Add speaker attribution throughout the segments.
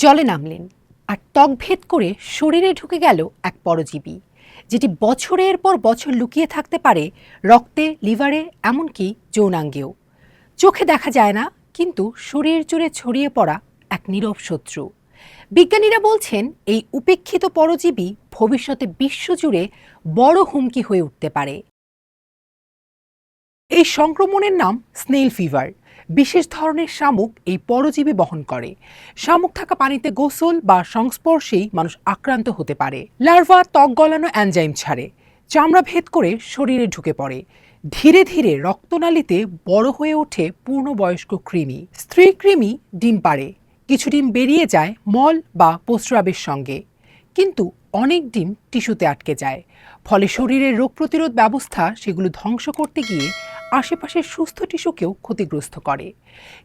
Speaker 1: জলে নামলেন আর ত্বক ভেদ করে শরীরে ঢুকে গেল এক পরজীবী, যেটি বছরের পর বছর লুকিয়ে থাকতে পারে রক্তে, লিভারে, এমনকি যৌনাঙ্গেও। চোখে দেখা যায় না, কিন্তু শরীর জুড়ে ছড়িয়ে পড়া এক নীরব শত্রু। বিজ্ঞানীরা বলছেন এই উপেক্ষিত পরজীবী ভবিষ্যতে বিশ্বজুড়ে বড় হুমকি হয়ে উঠতে পারে। এই সংক্রমণের নাম স্নেল ফিভার। বিশেষ ধরনের শামুক এই পরজীবী বহন করে। শামুক থাকা পানিতে গোসল বা সংস্পর্শেই মানুষ আক্রান্ত হতে পারে। লার্ভা ত্বক গলানো এনজাইম ছাড়ে, চামড়া ভেদ করে শরীরে ঢুকে পড়ে। ধীরে ধীরে রক্তনালীতে বড় হয়ে ওঠে পূর্ণবয়স্ক কৃমি। স্ত্রী কৃমি ডিম পাড়ে, কিছু ডিম বেরিয়ে যায় মল বা প্রস্রাবের সঙ্গে, কিন্তু অনেক ডিম টিস্যুতে আটকে যায়। ফলে শরীরের রোগ প্রতিরোধ ব্যবস্থা সেগুলো ধ্বংস করতে গিয়ে আশেপাশের সুস্থ টিস্যুকেও ক্ষতিগ্রস্ত করে।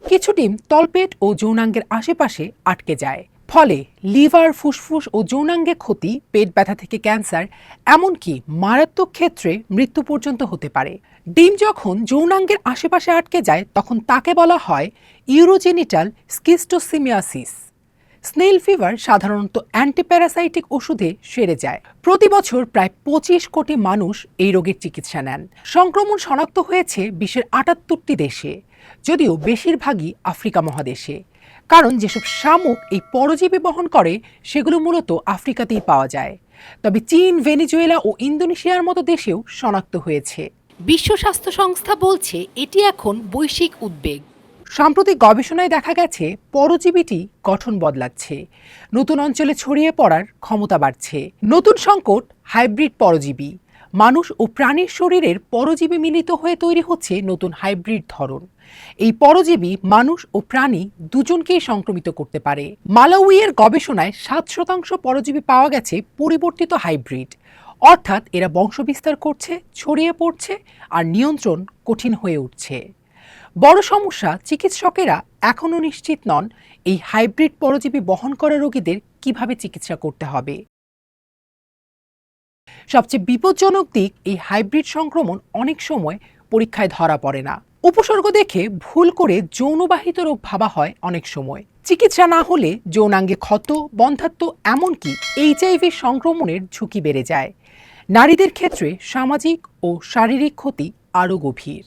Speaker 1: কিছু ডিম তলপেট ও যৌনাঙ্গের আশেপাশে আটকে যায়, ফলে লিভার, ফুসফুস ও যৌনাঙ্গে ক্ষতি, পেট ব্যথা থেকে ক্যান্সার, এমনকি মারাত্মক ক্ষেত্রে মৃত্যু পর্যন্ত হতে পারে। ডিম যখন যৌনাঙ্গের আশেপাশে আটকে যায় তখন তাকে বলা হয় ইউরোজেনিটাল স্কিস্টোসিমিয়াসিস। স্নেল ফিভার সাধারণত অ্যান্টিপ্যারাসাইটিক ওষুধে সেরে যায়। প্রতি বছর প্রায় 25 কোটি মানুষ এই রোগের চিকিৎসা নেন। সংক্রমণ শনাক্ত হয়েছে বিশ্বের 78টি দেশে, যদিও বেশিরভাগই আফ্রিকা মহাদেশে। কারণ যেসব শামুক এই পরজীবী বহন করে সেগুলো মূলত আফ্রিকাতেই পাওয়া যায়। তবে চীন, ভেনেজুয়েলা ও ইন্দোনেশিয়ার মতো দেশেও শনাক্ত হয়েছে। বিশ্ব স্বাস্থ্য সংস্থা বলছে এটি এখন বৈশ্বিক উদ্বেগ। সাম্প্রতিক গবেষণায় দেখা গেছে পরজীবীটি গঠন বদলাচ্ছে, নতুন অঞ্চলে ছড়িয়ে পড়ার ক্ষমতা বাড়ছে। নতুন সংকট হাইব্রিড পরজীবী। মানুষ ও প্রাণীর শরীরের পরজীবী মিলিত হয়ে তৈরি হচ্ছে নতুন হাইব্রিড ধরন। এই পরজীবী মানুষ ও প্রাণী দুজনকেই সংক্রমিত করতে পারে। মালাউইয়ের গবেষণায় 7% পরজীবী পাওয়া গেছে পরিবর্তিত হাইব্রিড, অর্থাৎ এরা বংশবিস্তার করছে, ছড়িয়ে পড়ছে আর নিয়ন্ত্রণ কঠিন হয়ে উঠছে। বড় সমস্যা, চিকিৎসকেরা এখনও নিশ্চিত নন এই হাইব্রিড পরজীবী বহন করা রোগীদের কিভাবে চিকিৎসা করতে হবে। সবচেয়ে বিপজ্জনক দিক, এই হাইব্রিড সংক্রমণ অনেক সময় পরীক্ষায় ধরা পড়ে না। উপসর্গ দেখে ভুল করে যৌনবাহিত রোগ ভাবা হয় অনেক সময়। চিকিৎসা না হলে যৌনাঙ্গে ক্ষত, বন্ধ্যাত্ব, এমনকি এইচআইভি সংক্রমণের ঝুঁকি বেড়ে যায়। নারীদের ক্ষেত্রে সামাজিক ও শারীরিক ক্ষতি আরও গভীর।